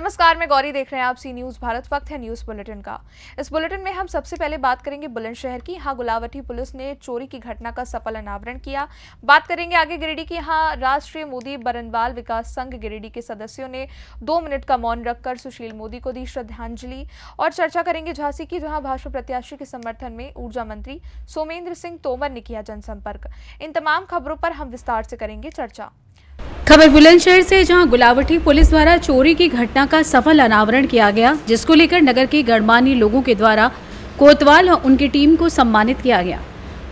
नमस्कार, मैं गौरी देख रहे हैं आप सी न्यूज़ भारत। वक्त है न्यूज़ बुलेटिन का। इस बुलेटिन में हम सबसे पहले बात करेंगे बुलंदशहर की। यहाँ गुलावटी पुलिस ने चोरी की घटना का सफल अनावरण किया। बात करेंगे आगे गिरिडीह की। यहाँ राष्ट्रीय मोदी बरनवाल विकास संघ गिरिडीह के सदस्यों ने 2 मिनट का मौन रखकर सुशील मोदी को दी श्रद्धांजलि। और चर्चा करेंगे झांसी की, जहाँ भाजपा प्रत्याशी के समर्थन में ऊर्जा मंत्री सोमेंद्र सिंह तोमर ने किया जनसंपर्क। इन तमाम खबरों पर हम विस्तार से करेंगे चर्चा। खबर बुलंदशहर से, जहां गुलावटी पुलिस द्वारा चोरी की घटना का सफल अनावरण किया गया, जिसको लेकर नगर के गणमान्य लोगों के द्वारा कोतवाल और उनकी टीम को सम्मानित किया गया।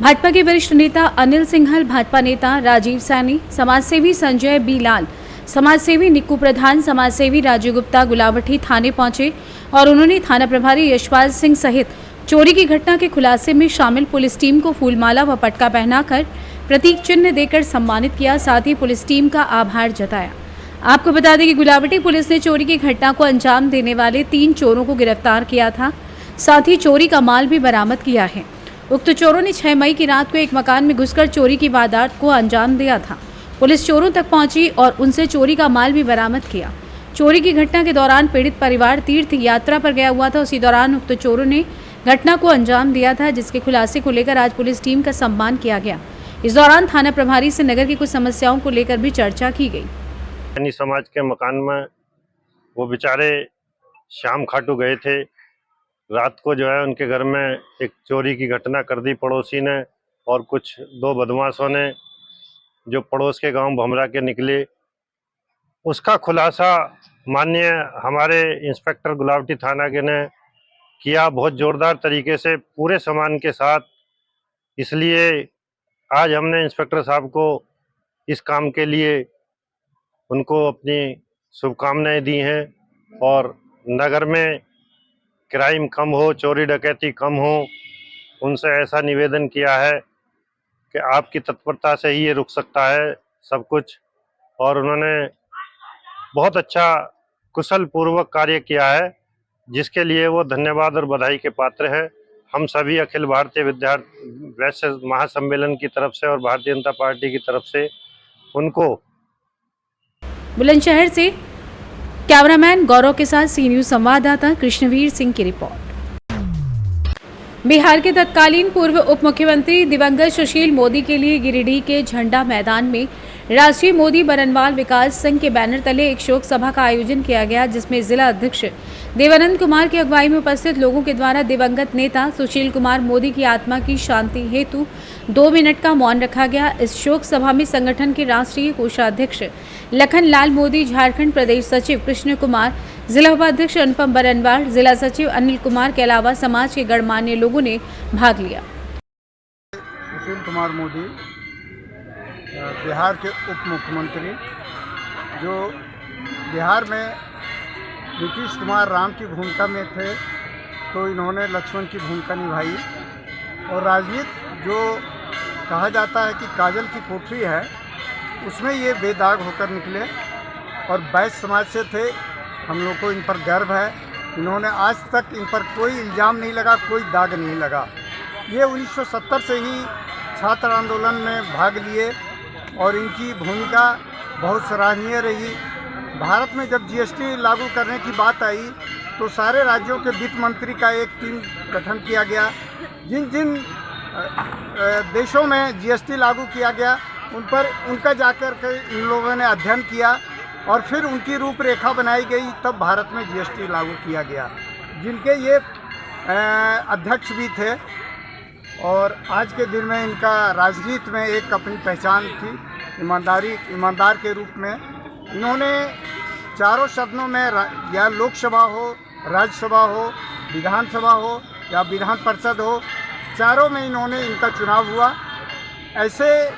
भाजपा के वरिष्ठ नेता अनिल सिंघल, भाजपा नेता राजीव सैनी, समाजसेवी संजय बी लाल, समाजसेवी निक्कू प्रधान, समाजसेवी राजू गुप्ता गुलावटी थाने पहुंचे और उन्होंने थाना प्रभारी यशपाल सिंह सहित चोरी की घटना के खुलासे में शामिल पुलिस टीम को फूलमाला व पटका पहनाकर प्रतीक चिन्ह देकर सम्मानित किया। साथ ही पुलिस टीम का आभार जताया। आपको बता दें कि गुलावटी पुलिस ने चोरी की घटना को अंजाम देने वाले 3 चोरों को गिरफ्तार किया था। साथ ही चोरी का माल भी बरामद किया है। उक्त चोरों ने 6 मई की रात को एक मकान में घुसकर चोरी की वारदात को अंजाम दिया था। पुलिस चोरों तक पहुंची और उनसे चोरी का माल भी बरामद किया। चोरी की घटना के दौरान पीड़ित परिवार तीर्थ यात्रा पर गया हुआ था। उसी दौरान उक्त चोरों ने घटना को अंजाम दिया था, जिसके खुलासे को लेकर आज पुलिस टीम का सम्मान किया गया। इस दौरान थाना प्रभारी से नगर की कुछ समस्याओं को लेकर भी चर्चा की गई। समाज के मकान में वो बेचारे शाम खाटू गए थे। रात को जो है उनके घर में एक चोरी की घटना कर दी पड़ोसी ने, और कुछ 2 बदमाशों ने जो पड़ोस के गांव भमरा के निकले। उसका खुलासा माननीय हमारे इंस्पेक्टर गुलावटी थाना के ने किया, बहुत जोरदार तरीके से पूरे सामान के साथ। इसलिए आज हमने इंस्पेक्टर साहब को इस काम के लिए उनको अपनी शुभकामनाएं दी हैं, और नगर में क्राइम कम हो, चोरी डकैती कम हो, उनसे ऐसा निवेदन किया है कि आपकी तत्परता से ही ये रुक सकता है सब कुछ। और उन्होंने बहुत अच्छा कुशल पूर्वक कार्य किया है, जिसके लिए वो धन्यवाद और बधाई के पात्र हैं। हम सभी अखिल भारतीय विद्यार्थी वैश्य महासम्मेलन की तरफ से और भारतीय जनता पार्टी की तरफ से उनको। बुलंदशहर से कैमरामैन गौरव के साथ सी न्यूज़ संवाददाता कृष्णवीर सिंह की रिपोर्ट। बिहार के तत्कालीन पूर्व उप मुख्यमंत्री दिवंगत सुशील मोदी के लिए गिरिडीह के झंडा मैदान में राष्ट्रीय मोदी बरनवाल विकास संघ के बैनर तले एक शोक सभा का आयोजन किया गया, जिसमें जिला अध्यक्ष देवानंद कुमार की अगुवाई में उपस्थित लोगों के द्वारा दिवंगत नेता सुशील कुमार मोदी की आत्मा की शांति हेतु 2 मिनट का मौन रखा गया। इस शोक सभा में संगठन के राष्ट्रीय कोषाध्यक्ष लखन लाल मोदी, झारखंड प्रदेश सचिव कृष्ण कुमार, जिला उपाध्यक्ष अनुपम बरनवाल, जिला सचिव अनिल कुमार के अलावा समाज के गणमान्य लोगों ने भाग लिया। सुशील कुमार मोदी बिहार के उप मुख्यमंत्री, जो बिहार में नीतीश कुमार राम की भूमिका में थे तो इन्होंने लक्ष्मण की भूमिका निभाई। और राजनीति जो कहा जाता है कि काजल की कोठरी है, उसमें ये बेदाग होकर निकले और वैश्य समाज से थे। हम लोग को इन पर गर्व है। इन्होंने आज तक इन पर कोई इल्ज़ाम नहीं लगा, कोई दाग नहीं लगा। ये 1970 से ही छात्र आंदोलन में भाग लिए और इनकी भूमिका बहुत सराहनीय रही। भारत में जब जीएसटी लागू करने की बात आई तो सारे राज्यों के वित्त मंत्री का एक टीम गठन किया गया। जिन जिन देशों में जीएसटी लागू किया गया उनका जाकर के इन लोगों ने अध्ययन किया और फिर उनकी रूपरेखा बनाई गई, तब भारत में जीएसटी लागू किया गया, जिनके ये अध्यक्ष भी थे। और आज के दिन में इनका राजनीति में एक अपनी पहचान थी, ईमानदार के रूप में। इन्होंने चारों सदनों में, या लोकसभा हो, राज्यसभा हो, विधानसभा हो या विधान परिषद हो, चारों में इन्होंने इनका चुनाव हुआ। ऐसे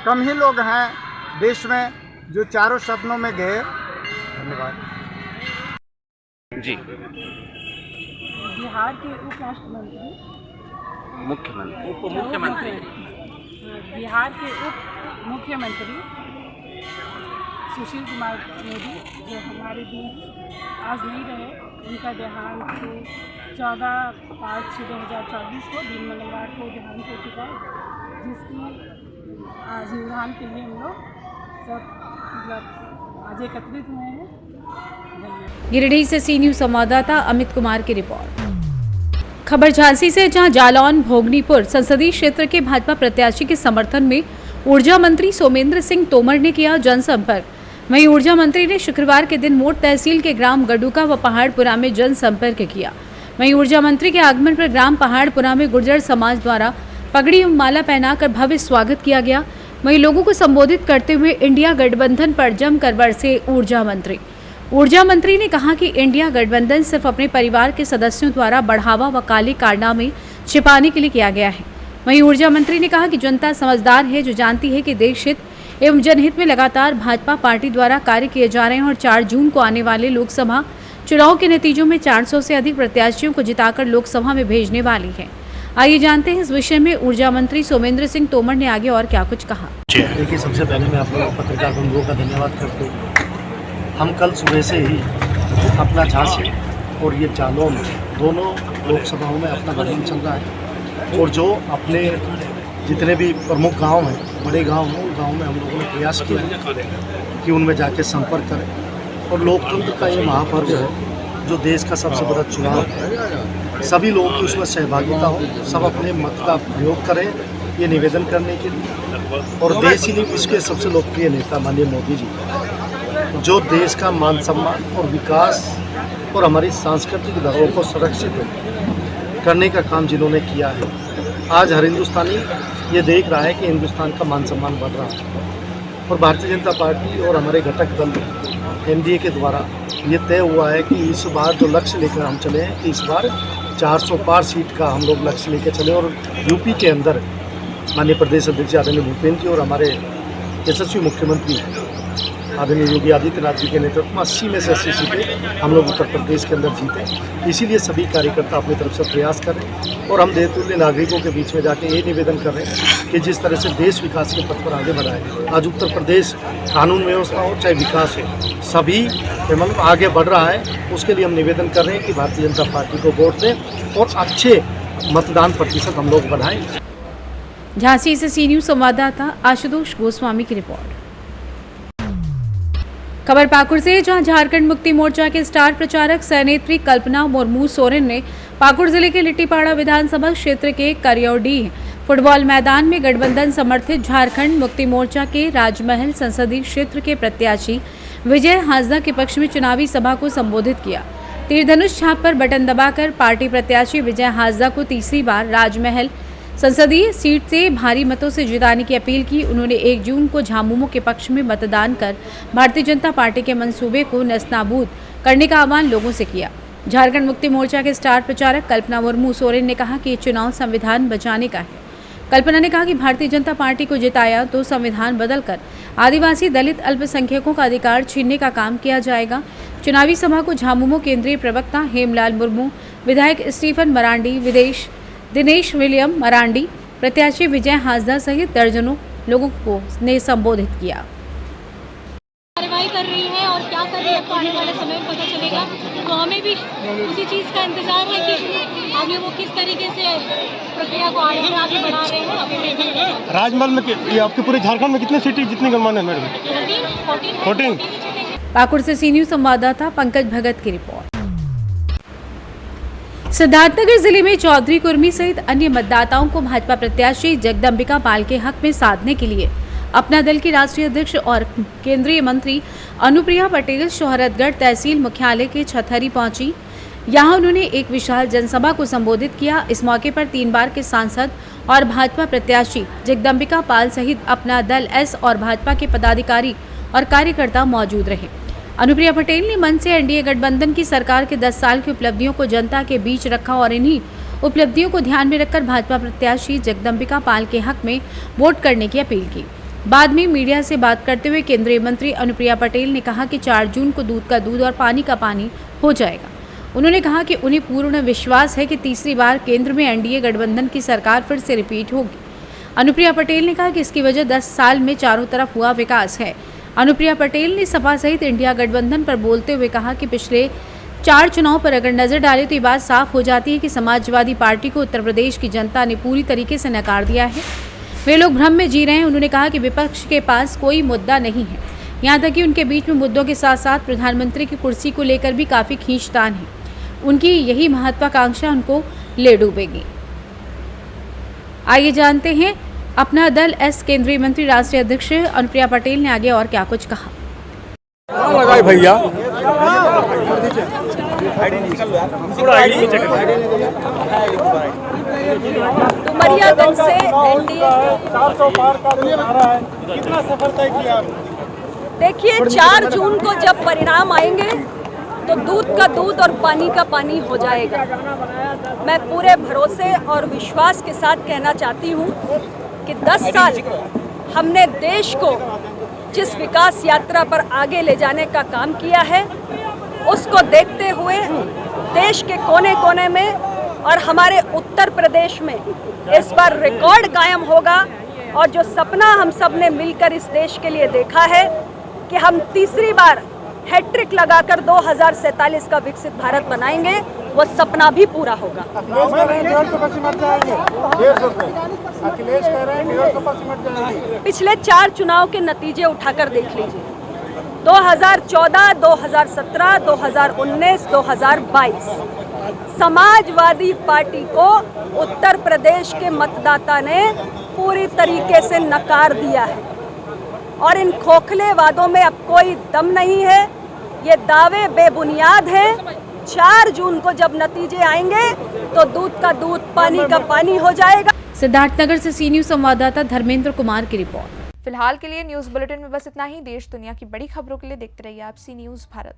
कम ही लोग हैं देश में जो चारों सदनों में गए। धन्यवाद जी। बिहार के उप मुख्यमंत्री बिहार के उप मुख्यमंत्री सुशील कुमार मोदी, जो हमारे बीच आज नहीं रहे, उनका देहांत 14/5/2024 को दिन मंगलवार को देहांत हो चुका है, जिसकी आज निधान के लिए हम लोग सब मतलब आज एकत्रित हुए हैं। गिरिडीह से सी न्यूज संवाददाता अमित कुमार की रिपोर्ट। खबर झांसी से, जहां जालौन भोगनीपुर संसदीय क्षेत्र के भाजपा प्रत्याशी के समर्थन में ऊर्जा मंत्री सोमेंद्र सिंह तोमर ने किया जनसंपर्क। वहीं ऊर्जा मंत्री ने शुक्रवार के दिन मोट तहसील के ग्राम गडुका व पहाड़पुरा में जनसंपर्क किया। वहीं ऊर्जा मंत्री के आगमन पर ग्राम पहाड़पुरा में गुर्जर समाज द्वारा पगड़ी एवं माला पहनाकर भव्य स्वागत किया गया। वहीं लोगों को संबोधित करते हुए इंडिया गठबंधन पर जमकर बरसे ऊर्जा मंत्री। ऊर्जा मंत्री ने कहा कि इंडिया गठबंधन सिर्फ अपने परिवार के सदस्यों द्वारा बढ़ावा व काले कारनामे छिपाने के लिए किया गया है। वहीं ऊर्जा मंत्री ने कहा कि जनता समझदार है, जो जानती है कि देश हित एवं जनहित में लगातार भाजपा पार्टी द्वारा कार्य किए जा रहे हैं और 4 जून को आने वाले लोकसभा चुनाव के नतीजों में 400 से अधिक प्रत्याशियों को जिताकर लोकसभा में भेजने वाली है। आइए जानते हैं इस विषय में ऊर्जा मंत्री सोमेंद्र सिंह तोमर ने आगे और क्या कुछ कहा। देखिए, सबसे पहले मैं आप लोग पत्रकार बंधुओं का धन्यवाद करते हूँ। हम कल सुबह से ही अपना झांसी और ये जालौन दोनों लोकसभाओं में अपना गठबंधन चल रहा है और जो अपने जितने भी प्रमुख गांव हैं, बड़े गांव हैं, उन गाँव में हम लोगों ने प्रयास किया कि उनमें जाके संपर्क करें। और लोकतंत्र का ये महापर्व है, जो देश का सबसे बड़ा चुनाव है, सभी लोगों की उसमें सहभागिता हो, सब अपने मत का प्रयोग करें, ये निवेदन करने के लिए। और देश ही नहीं, विश्व के सबसे लोकप्रिय नेता माननीय मोदी जी, जो देश का मान सम्मान और विकास और हमारी सांस्कृतिक धरोहर को सुरक्षित करने का काम जिन्होंने किया है, आज हर हिंदुस्तानी ये देख रहा है कि हिंदुस्तान का मान सम्मान बढ़ रहा है। और भारतीय जनता पार्टी और हमारे घटक दल एनडीए के द्वारा ये तय हुआ है कि इस बार जो लक्ष्य लेकर हम चले हैं कि इस बार 400 पार सीट का हम लोग लक्ष्य लेकर चले। और यूपी के अंदर माननीय प्रदेश अध्यक्ष आदरणीय भूपेंद्र जी और हमारे यशस्वी मुख्यमंत्री आदरणीय योगी आदित्यनाथ जी के नेतृत्व में 80 में से 80 सीटें हम लोग उत्तर प्रदेश के अंदर जीते। इसीलिए सभी कार्यकर्ता अपनी तरफ से प्रयास करें और हम देवतुल्य नागरिकों के बीच में जाके ये निवेदन कर रहे हैं कि जिस तरह से देश विकास के पथ पर आगे बढ़ा है, आज उत्तर प्रदेश कानून व्यवस्था हो चाहे विकास हो, सभी मतलब आगे बढ़ रहा है। उसके लिए हम निवेदन कर रहे हैं कि भारतीय जनता पार्टी को वोट दें और अच्छे मतदान प्रतिशत हम लोग बढ़ाएं। झांसी से सी न्यूज संवाददाता आशुतोष गोस्वामी की रिपोर्ट। खबर पाकुड़ से, जहां झारखंड मुक्ति मोर्चा के स्टार प्रचारक सह नेत्री कल्पना मुर्मू सोरेन ने पाकुड़ जिले के लिट्टीपाड़ा विधानसभा क्षेत्र के करियौडीह फुटबॉल मैदान में गठबंधन समर्थित झारखंड मुक्ति मोर्चा के राजमहल संसदीय क्षेत्र के प्रत्याशी विजय हांसदा के पक्ष में चुनावी सभा को संबोधित किया। तीरधनुष छाप पर बटन दबाकर पार्टी प्रत्याशी विजय हांसदा को तीसरी बार राजमहल संसदीय सीट से भारी मतों से जिताने की अपील की। उन्होंने 1 जून को झामुमो के पक्ष में मतदान कर भारतीय जनता पार्टी के मंसूबे को नस्ताबूद करने का आह्वान लोगों से किया। झारखंड मुक्ति मोर्चा के स्टार प्रचारक कल्पना मुर्मू सोरेन ने कहा कि ये चुनाव संविधान बचाने का है। कल्पना ने कहा कि भारतीय जनता पार्टी को जिताया तो संविधान बदलकर आदिवासी, दलित, अल्पसंख्यकों का अधिकार छीनने का काम किया जाएगा। चुनावी सभा को झामुमो केंद्रीय प्रवक्ता हेमलाल मुर्मू, विधायक स्टीफन मरांडी, दिनेश विलियम मरांडी, प्रत्याशी विजय हांसदा सहित दर्जनों लोगों को ने संबोधित किया। कार्रवाई कर रही है और क्या कर रही है तो आने वाले समय में पता चलेगा। तो हमें भी उसी चीज़ का इंतजार है कि आगे वो किस तरीके से प्रक्रिया को आगे बढ़ा रहे हैं। राजमहल में ये आपके पूरे झारखंड में कितनी सीटें जितनी गणमान्य मैडम? 14। पाकुड़ से सी न्यूज संवाददाता पंकज भगत की रिपोर्ट। सिद्धार्थनगर जिले में चौधरी कुर्मी सहित अन्य मतदाताओं को भाजपा प्रत्याशी जगदम्बिका पाल के हक में साधने के लिए अपना दल की राष्ट्रीय अध्यक्ष और केंद्रीय मंत्री अनुप्रिया पटेल शोहरतगढ़ तहसील मुख्यालय के छथरी पहुंची। यहां उन्होंने एक विशाल जनसभा को संबोधित किया। इस मौके पर 3 बार के सांसद और भाजपा प्रत्याशी जगदम्बिका पाल सहित अपना दल एस और भाजपा के पदाधिकारी और कार्यकर्ता मौजूद रहे। अनुप्रिया पटेल ने मंच से एनडीए गठबंधन की सरकार के 10 साल की उपलब्धियों को जनता के बीच रखा और इन्हीं उपलब्धियों को ध्यान में रखकर भाजपा प्रत्याशी जगदम्बिका पाल के हक में वोट करने की अपील की। बाद में मीडिया से बात करते हुए केंद्रीय मंत्री अनुप्रिया पटेल ने कहा कि 4 जून को दूध का दूध और पानी का पानी हो जाएगा। उन्होंने कहा कि उन्हें पूर्ण विश्वास है कि तीसरी बार केंद्र में एनडीए गठबंधन की सरकार फिर से रिपीट होगी। अनुप्रिया पटेल ने कहा कि इसकी वजह 10 साल में चारों तरफ हुआ विकास है। अनुप्रिया पटेल ने सपा सहित इंडिया गठबंधन पर बोलते हुए कहा कि पिछले 4 चुनाव पर अगर नजर डालें तो ये बात साफ हो जाती है कि समाजवादी पार्टी को उत्तर प्रदेश की जनता ने पूरी तरीके से नकार दिया है। वे लोग भ्रम में जी रहे हैं। उन्होंने कहा कि विपक्ष के पास कोई मुद्दा नहीं है, यहाँ तक कि उनके बीच में मुद्दों के साथ साथ प्रधानमंत्री की कुर्सी को लेकर भी काफ़ी खींचतान है। उनकी यही महत्वाकांक्षा उनको ले डूबेगी। आइए जानते हैं अपना दल एस केंद्रीय मंत्री राष्ट्रीय अध्यक्ष अनुप्रिया पटेल ने आगे और क्या कुछ कहा। लगाए भैया डुमरियागंज से एनडीए कितना सफल तय किया? देखिए 4 जून को जब परिणाम आएंगे तो दूध का दूध और पानी का पानी हो जाएगा। मैं पूरे भरोसे और विश्वास के साथ कहना चाहती हूँ कि 10 साल हमने देश को जिस विकास यात्रा पर आगे ले जाने का काम किया है, उसको देखते हुए देश के कोने कोने में और हमारे उत्तर प्रदेश में इस बार रिकॉर्ड कायम होगा। और जो सपना हम सब ने मिलकर इस देश के लिए देखा है कि हम तीसरी बार हैट्रिक लगाकर 2047 का विकसित भारत बनाएंगे, वो सपना भी पूरा होगा। पिछले 4 चुनाव के नतीजे उठाकर देख लीजिए, 2014, 2017, 2019, 2022 समाजवादी पार्टी को उत्तर प्रदेश के मतदाता ने पूरी तरीके से नकार दिया है और इन खोखले वादों में अब कोई दम नहीं है। ये दावे बेबुनियाद हैं। 4 जून को जब नतीजे आएंगे तो दूध का दूध पानी का पानी हो जाएगा। सिद्धार्थनगर से सी न्यूज संवाददाता धर्मेंद्र कुमार की रिपोर्ट। फिलहाल के लिए न्यूज बुलेटिन में बस इतना ही। देश दुनिया की बड़ी खबरों के लिए देखते रहिए आप सी न्यूज भारत।